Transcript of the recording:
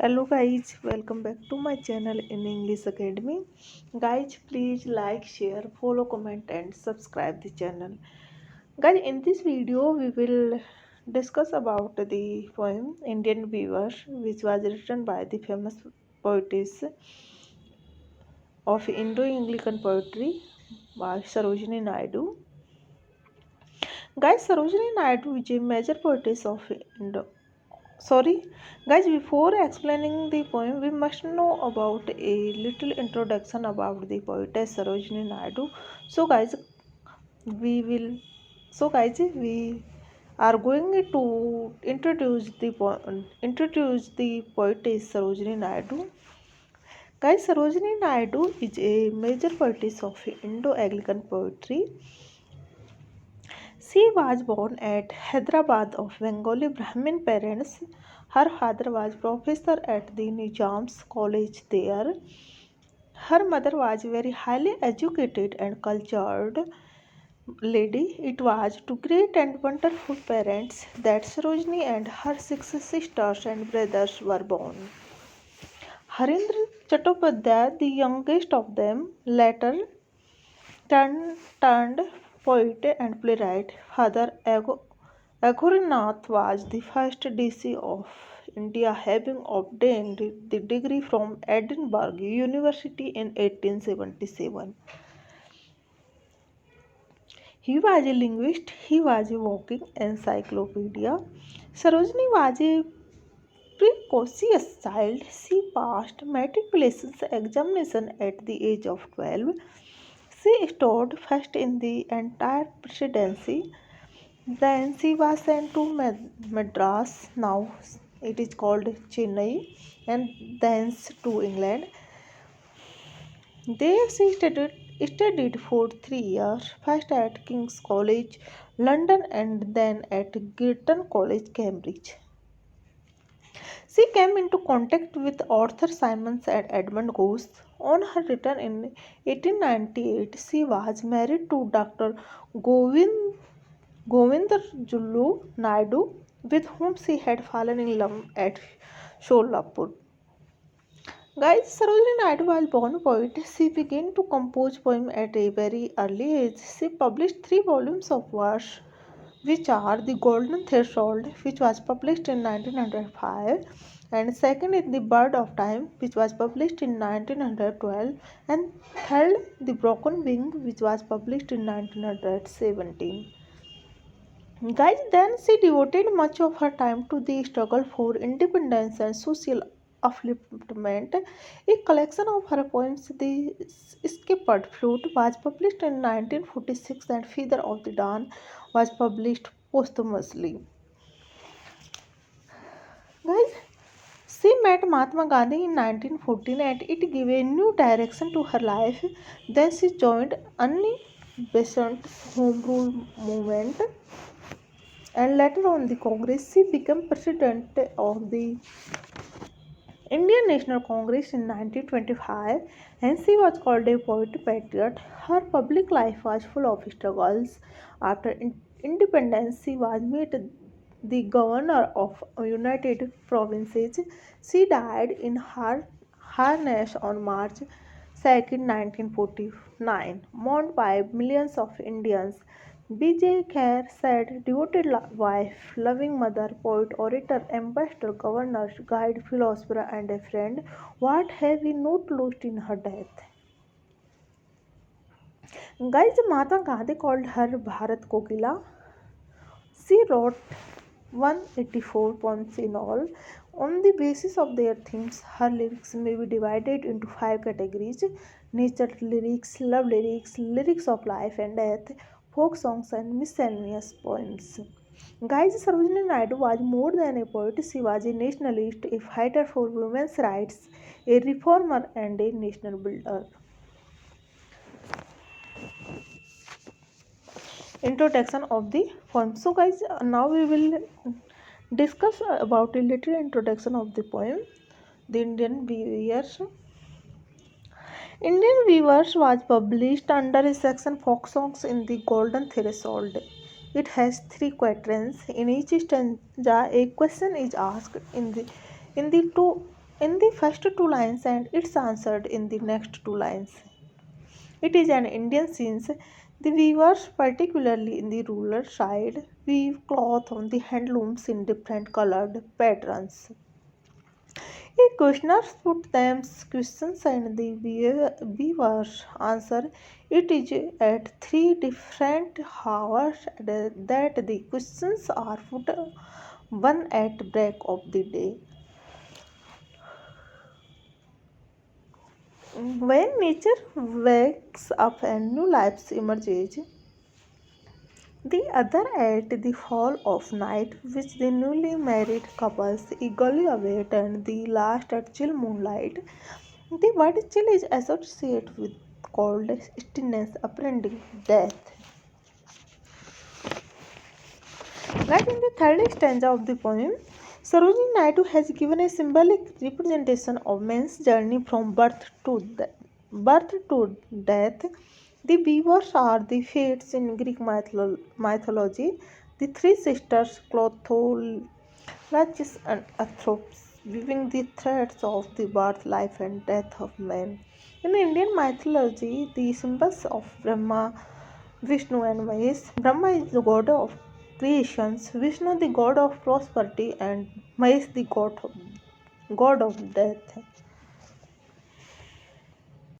Hello guys, welcome back to my channel in English Academy. Guys, please like, share, follow, comment and subscribe the channel. Guys, in this video we will discuss about the poem Indian Weaver, which was written by the famous poetess of Indo-Anglican poetry by Sarojini Naidu. Guys, Sarojini Naidu is a major poetess of Indo Sorry, guys, before explaining the poem, we must know about a little introduction about the poetess Sarojini Naidu. So, guys, we will. we are going to introduce the poetess Sarojini Naidu. Guys, Sarojini Naidu is a major poetess of Indo-Anglican poetry. She was born at Hyderabad of Bengali Brahmin parents. Her father was professor at the Nizam's college there. Her mother was very highly educated and cultured lady. It was to great and wonderful parents that Sarojini and her six sisters and brothers were born. Harindra Chattopadhyay, the youngest of them, later turned poet and playwright. Father Aghorinath was the first DC of India, having obtained the degree from Edinburgh University in 1877. He was a linguist, he was a walking encyclopedia. Sarojini was a precocious child. She passed matriculation examination at the age of 12. She stood first in the entire presidency. Then she was sent to Madras, now it is called Chennai, and thence to England. There she studied for 3 years, first at King's College, London, and then at Girton College, Cambridge. She came into contact with Arthur Symons and Edmund Gosse. On her return in 1898, she was married to Dr. Govindarjulu Naidu, with whom she had fallen in love at Sholapur. Guys, Sarojini Naidu was born a poet. She began to compose poems at a very early age. She published 3 volumes of verse, which are The Golden Threshold, which was published in 1905, and second is The Bird of Time, which was published in 1912, and third, The Broken Wing, which was published in 1917. Guys, then she devoted much of her time to the struggle for independence and social upliftment. A collection of her poems, The Skippered Flute, was published in 1946, and Feather of the Dawn was published posthumously. Guys, she met Mahatma Gandhi in 1914 and it gave a new direction to her life. Then she joined Annie Besant's Home Rule movement, and later on the Congress she became president of the Indian National Congress in 1925, and she was called a poet patriot. Her public life was full of struggles. After independence, she was made the governor of United Provinces. She died in harness on March 2nd, 1949, mourned by millions of Indians. B.J. Khair said, devoted wife, loving mother, poet, orator, ambassador, governor, guide, philosopher, and a friend, what have we not lost in her death? Guys, Mahatma Gandhi called her Bharat Kokila. She wrote 184 poems in all. On the basis of their themes, her lyrics may be divided into 5 categories: nature lyrics, love lyrics, lyrics of life and death, folk songs, and miscellaneous poems. Guys, Sarojini Naidu was more than a poet. She was a nationalist, a fighter for women's rights, a reformer, and a nation builder. Introduction of the poem. So, guys, now we will discuss about a little introduction of the poem, The Indian Weavers. Indian Weavers was published under a section folk songs in the Golden Threshold. It has 3 quatrains. In each stanza, a question is asked. In the two in the first two lines and it's answered in the next two lines. It is an Indian scene. The weavers, particularly in the rural side, weave cloth on the handlooms in different colored patterns. A questioner put them questions and the weavers answer. It is at three different hours that the questions are put, one at break of the day. When nature wakes up and new life emerges, the other at the fall of night, which the newly married couples eagerly await, and the last at chill moonlight. The word chill is associated with cold, stillness, apprehending death. Right in the third stanza of the poem, Sarojini Naidu has given a symbolic representation of man's journey from birth to death. The weavers are the fates in Greek mythology, the three sisters Clotho, Lachis, and Athropes, weaving the threads of the birth, life, and death of man. In Indian mythology, the symbols of Brahma, Vishnu, and Mahesh. Brahma is the god of creations, Vishnu the god of prosperity, and Mahesh the god of death.